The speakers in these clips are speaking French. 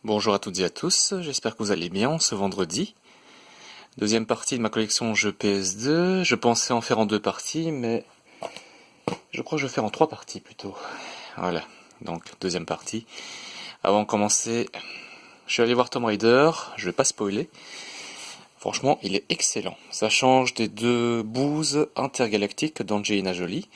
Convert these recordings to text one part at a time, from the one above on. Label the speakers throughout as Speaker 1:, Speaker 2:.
Speaker 1: Bonjour à toutes et à tous, j'espère que vous allez bien ce vendredi. Deuxième partie de ma collection jeux PS2. Je pensais en faire en deux parties, mais je crois que je vais faire en trois parties plutôt. Voilà, donc deuxième partie. Avant de commencer, je suis allé voir Tomb Raider, je vais pas spoiler. Franchement, il est excellent. Ça change des deux bouses intergalactiques d'Angelina Jolie.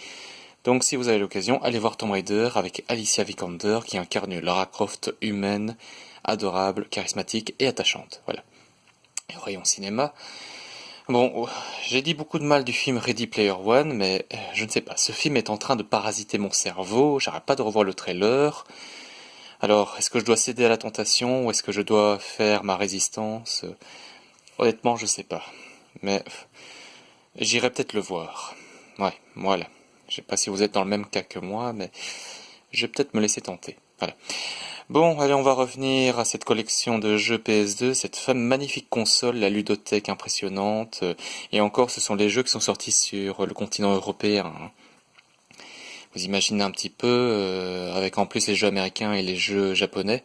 Speaker 1: Donc si vous avez l'occasion, allez voir Tomb Raider avec Alicia Vikander qui incarne Lara Croft humaine, adorable, charismatique et attachante. Voilà. Et au rayon cinéma. Bon, j'ai dit beaucoup de mal du film Ready Player One, mais je ne sais pas, ce film est en train de parasiter mon cerveau, j'arrête pas de revoir le trailer. Alors, est-ce que je dois céder à la tentation ou est-ce que je dois faire ma résistance? Honnêtement, je sais pas. Mais j'irai peut-être le voir. Ouais, voilà. Je sais pas si vous êtes dans le même cas que moi, mais je vais peut-être me laisser tenter. Voilà. Bon, allez, on va revenir à cette collection de jeux PS2, cette magnifique console, la ludothèque impressionnante. Et encore, ce sont les jeux qui sont sortis sur le continent européen. Vous imaginez un petit peu, avec en plus les jeux américains et les jeux japonais.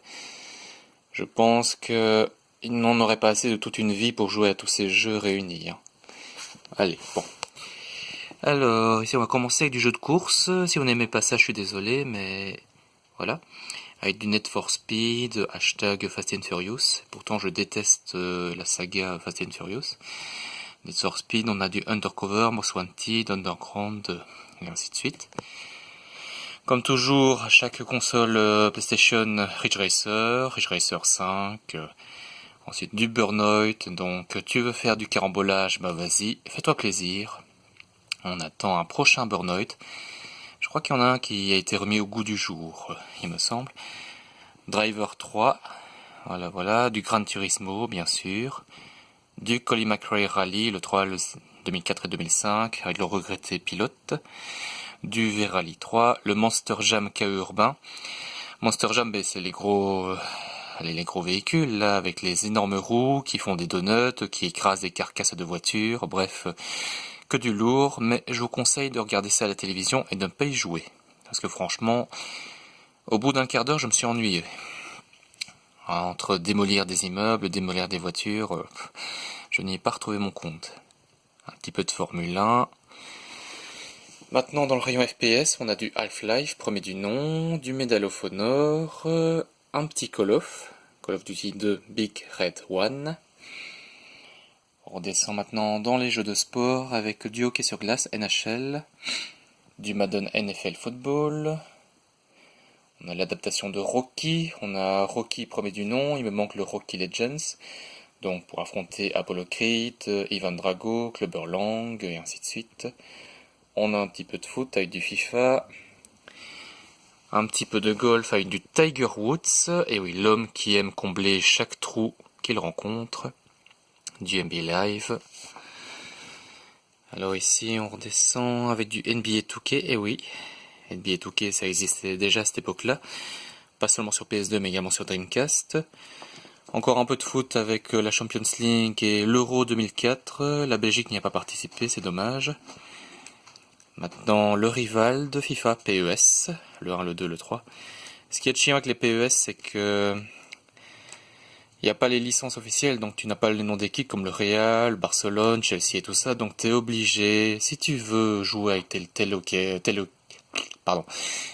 Speaker 1: Je pense que il n'en aurait pas assez de toute une vie pour jouer à tous ces jeux réunis. Allez, bon. Alors, ici on va commencer avec du jeu de course. Si vous n'aimez pas ça, je suis désolé, mais voilà. Avec du Need for Speed, hashtag Fast and Furious. Pourtant, je déteste la saga Fast and Furious. Need for Speed, on a du Undercover, Most Wanted, Underground, et ainsi de suite. Comme toujours, chaque console PlayStation, Ridge Racer 5, ensuite du Burnout. Donc, tu veux faire du carambolage, bah vas-y, fais-toi plaisir. On attend un prochain Burnout. Je crois qu'il y en a un qui a été remis au goût du jour, il me semble. Driver 3, voilà, du Gran Turismo, bien sûr. Du Colin McRae Rally, le 3, le 2004 et 2005, avec le regretté pilote. Du V-Rally 3, le Monster Jam KE urbain. Monster Jam, c'est les gros véhicules, là, avec les énormes roues qui font des donuts, qui écrasent des carcasses de voitures, bref, que du lourd, mais je vous conseille de regarder ça à la télévision et de ne pas y jouer. Parce que franchement, au bout d'un quart d'heure, je me suis ennuyé. Entre démolir des immeubles, démolir des voitures, je n'y ai pas retrouvé mon compte. Un petit peu de Formule 1. Maintenant, dans le rayon FPS, on a du Half-Life, premier du nom, du Medal of Honor, un petit Call of Duty 2 Big Red One. On redescend maintenant dans les jeux de sport avec du hockey sur glace NHL, du Madden NFL Football. On a l'adaptation de Rocky, on a Rocky premier du nom, il me manque le Rocky Legends, donc pour affronter Apollo Creed, Ivan Drago, Clubber Lang, et ainsi de suite. On a un petit peu de foot avec du FIFA, un petit peu de golf avec du Tiger Woods, et oui, l'homme qui aime combler chaque trou qu'il rencontre, du NBA Live. Alors ici on redescend avec du NBA 2K, et oui, NBA 2K ça existait déjà à cette époque-là, pas seulement sur PS2 mais également sur Dreamcast. Encore un peu de foot avec la Champions League et l'Euro 2004, la Belgique n'y a pas participé, c'est dommage. Maintenant le rival de FIFA, PES, le 1, le 2, le 3. Ce qui est chiant avec les PES, c'est que il n'y a pas les licences officielles, donc tu n'as pas les noms d'équipes comme le Real, Barcelone, Chelsea et tout ça, donc tu es obligé, si tu veux jouer avec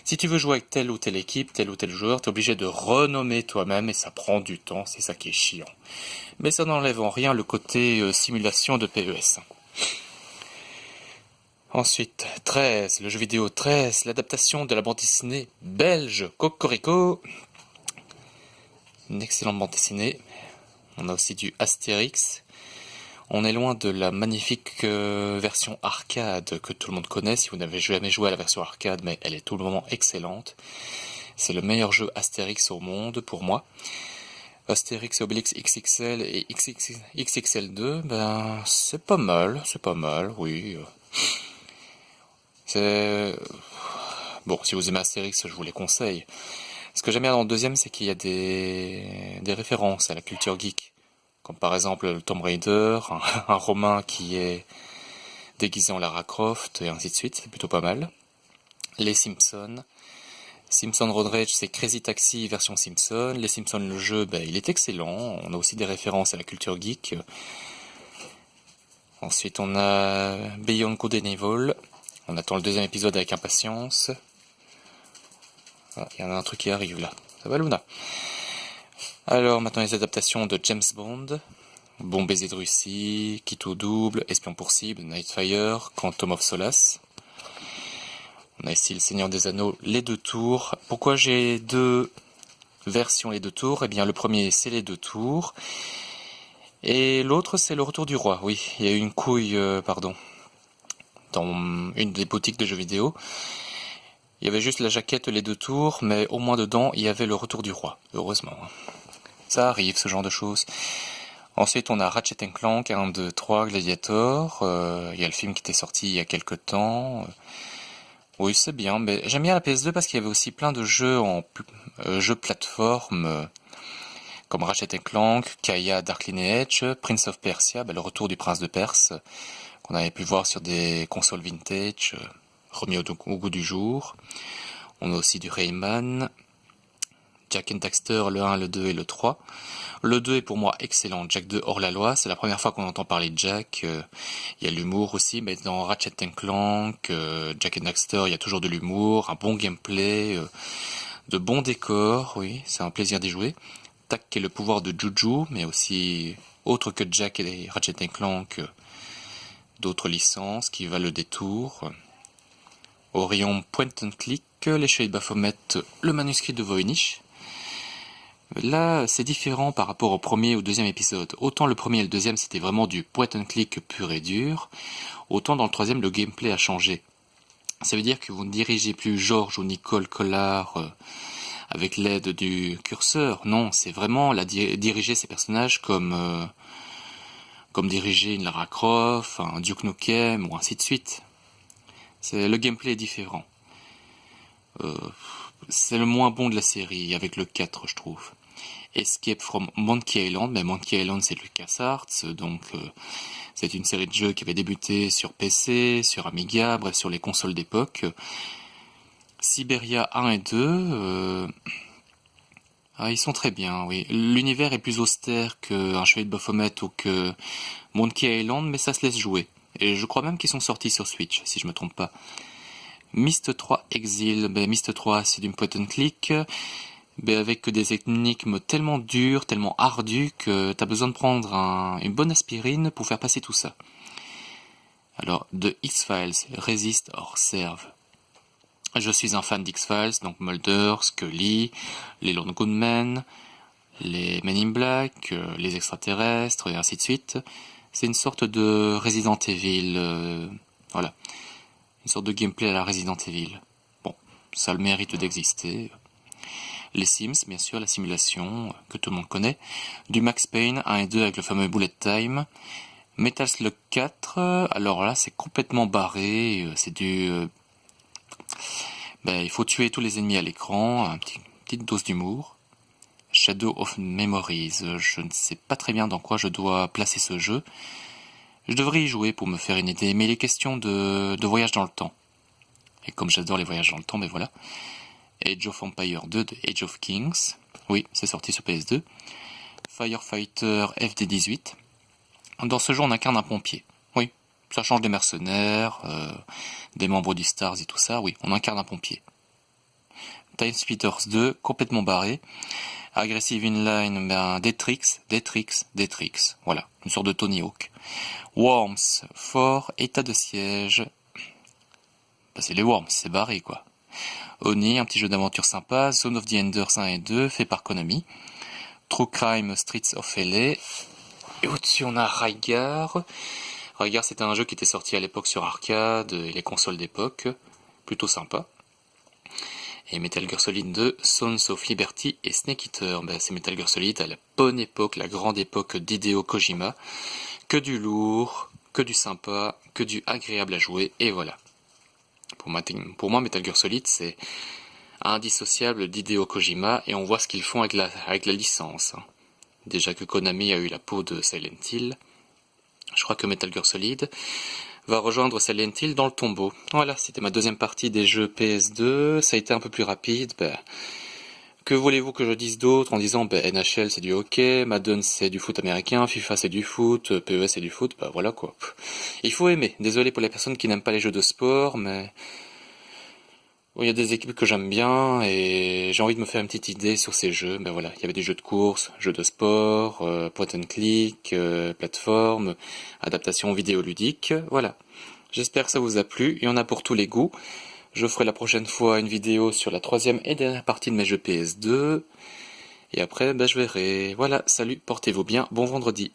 Speaker 1: si tu veux jouer avec telle ou telle équipe, tel ou tel joueur, tu es obligé de renommer toi-même et ça prend du temps, c'est ça qui est chiant. Mais ça n'enlève en rien le côté simulation de PES. Ensuite, 13, le jeu vidéo 13, l'adaptation de la bande dessinée belge Cocorico. Une excellente bande dessinée. On a aussi du Astérix. On est loin de la magnifique version arcade que tout le monde connaît. Si vous n'avez jamais joué à la version arcade, mais elle est tout le moment excellente. C'est le meilleur jeu Astérix au monde pour moi. Astérix et Obélix XXL et XXL2, ben c'est pas mal, oui. C'est bon, si vous aimez Astérix, je vous les conseille. Ce que j'aime bien dans le deuxième, c'est qu'il y a des références à la culture geek. Comme par exemple le Tomb Raider, un Romain qui est déguisé en Lara Croft, et ainsi de suite, c'est plutôt pas mal. Les Simpsons, Simpson Road Rage, c'est Crazy Taxi version Simpson. Les Simpsons, le jeu, il est excellent. On a aussi des références à la culture geek. Ensuite, on a Beyond Good and Evil. On attend le deuxième épisode avec impatience. Il y en a un truc qui arrive là. Ça va, Luna? Alors, maintenant les adaptations de James Bond. Bon baiser de Russie, Quito double, Espion pour cible, Nightfire, Quantum of Solace. On a ici Le Seigneur des Anneaux, les 2 tours. Pourquoi j'ai 2 versions les 2 tours? Eh bien, le premier, c'est les 2 tours. Et l'autre, c'est Le Retour du Roi. Oui, il y a eu une couille, dans une des boutiques de jeux vidéo. Il y avait juste la jaquette, les 2 tours, mais au moins dedans, il y avait Le Retour du Roi. Heureusement. Ça arrive, ce genre de choses. Ensuite, on a Ratchet & Clank, 1, 2, 3, Gladiator. Il y a le film qui était sorti il y a quelques temps. Oui, c'est bien, mais j'aime bien la PS2 parce qu'il y avait aussi plein de jeux jeux plateforme, comme Ratchet & Clank, Kaya Dark Lineage, Prince of Persia, le retour du prince de Perse, qu'on avait pu voir sur des consoles vintage, remis au goût du jour. On a aussi du Rayman, Jak and Daxter, le 1, le 2 et le 3. Le 2 est pour moi excellent, Jak 2 hors la loi, c'est la première fois qu'on entend parler de Jak. Il y a l'humour aussi, mais dans Ratchet & Clank, Jak and Daxter, il y a toujours de l'humour, un bon gameplay, de bons décors, oui, c'est un plaisir d'y jouer. Tak est le pouvoir de Juju, mais aussi, autre que Jak et Ratchet & Clank, d'autres licences qui valent le détour. Orion Point and Click, Les Chevaliers de Baphomet, le manuscrit de Voynich. Là, c'est différent par rapport au premier ou deuxième épisode. Autant le premier et le deuxième, c'était vraiment du point and click pur et dur, autant dans le troisième, le gameplay a changé. Ça veut dire que vous ne dirigez plus Georges ou Nicole Collard avec l'aide du curseur. Non, c'est vraiment diriger ces personnages comme diriger une Lara Croft, un Duke Nukem ou ainsi de suite. Le gameplay est différent. C'est le moins bon de la série, avec le 4, je trouve. Escape from Monkey Island, mais Monkey Island c'est LucasArts, donc c'est une série de jeux qui avait débuté sur PC, sur Amiga, bref sur les consoles d'époque. Siberia 1 et 2, ils sont très bien, oui. L'univers est plus austère qu'un Chevalier de Baphomet ou que Monkey Island, mais ça se laisse jouer. Et je crois même qu'ils sont sortis sur Switch, si je me trompe pas. Myst 3 Exil, Myst 3 c'est du point and click, avec des énigmes tellement dures, tellement ardues que t'as besoin de prendre une bonne aspirine pour faire passer tout ça. Alors, de X-Files, Resist or Serve. Je suis un fan d'X-Files, donc Mulder, Scully, les Lone Gunmen, les Men in Black, les extraterrestres, et ainsi de suite. C'est une sorte de Resident Evil, voilà. Une sorte de gameplay à la Resident Evil. Bon, ça a le mérite d'exister. Les Sims, bien sûr, la simulation, que tout le monde connaît. Du Max Payne 1 et 2 avec le fameux Bullet Time. Metal Slug 4, alors là, c'est complètement barré. C'est du... il faut tuer tous les ennemis à l'écran. Petite dose d'humour. Shadow of Memories. Je ne sais pas très bien dans quoi je dois placer ce jeu. Je devrais y jouer pour me faire une idée, mais il est question de voyage dans le temps. Et comme j'adore les voyages dans le temps, voilà. Age of Empire 2 de Age of Kings. Oui, c'est sorti sur PS2. Firefighter FD18. Dans ce jeu, on incarne un pompier. Oui, ça change des mercenaires, des membres du Stars et tout ça. Oui, on incarne un pompier. Time Splitters 2, complètement barré. Aggressive Inline, Detrix. Voilà, une sorte de Tony Hawk. Worms, Fort, état de siège. C'est les Worms, c'est barré quoi. Oni, un petit jeu d'aventure sympa. Zone of the Enders 1 et 2, fait par Konami. True Crime, Streets of LA. Et au-dessus on a Rygar. Rygar c'était un jeu qui était sorti à l'époque sur arcade et les consoles d'époque. Plutôt sympa. Et Metal Gear Solid 2, Sons of Liberty et Snake Eater. C'est Metal Gear Solid à la bonne époque, la grande époque d'Hideo Kojima. Que du lourd, que du sympa, que du agréable à jouer, et voilà. Pour moi, Metal Gear Solid, c'est indissociable d'Hideo Kojima, et on voit ce qu'ils font avec la licence. Déjà que Konami a eu la peau de Silent Hill, je crois que Metal Gear Solid va rejoindre Silent Hill dans le tombeau. Voilà, c'était ma deuxième partie des jeux PS2, ça a été un peu plus rapide. Que voulez-vous que je dise d'autre en disant NHL c'est du hockey, Madden c'est du foot américain, FIFA c'est du foot, PES c'est du foot, voilà quoi. Il faut aimer, désolé pour les personnes qui n'aiment pas les jeux de sport, mais il y a des équipes que j'aime bien et j'ai envie de me faire une petite idée sur ces jeux. Voilà, il y avait des jeux de course, jeux de sport, point and click, plateforme, adaptation vidéoludique, voilà. J'espère que ça vous a plu, il y en a pour tous les goûts. Je ferai la prochaine fois une vidéo sur la troisième et dernière partie de mes jeux PS2. Et après, je verrai. Voilà, salut, portez-vous bien, bon vendredi.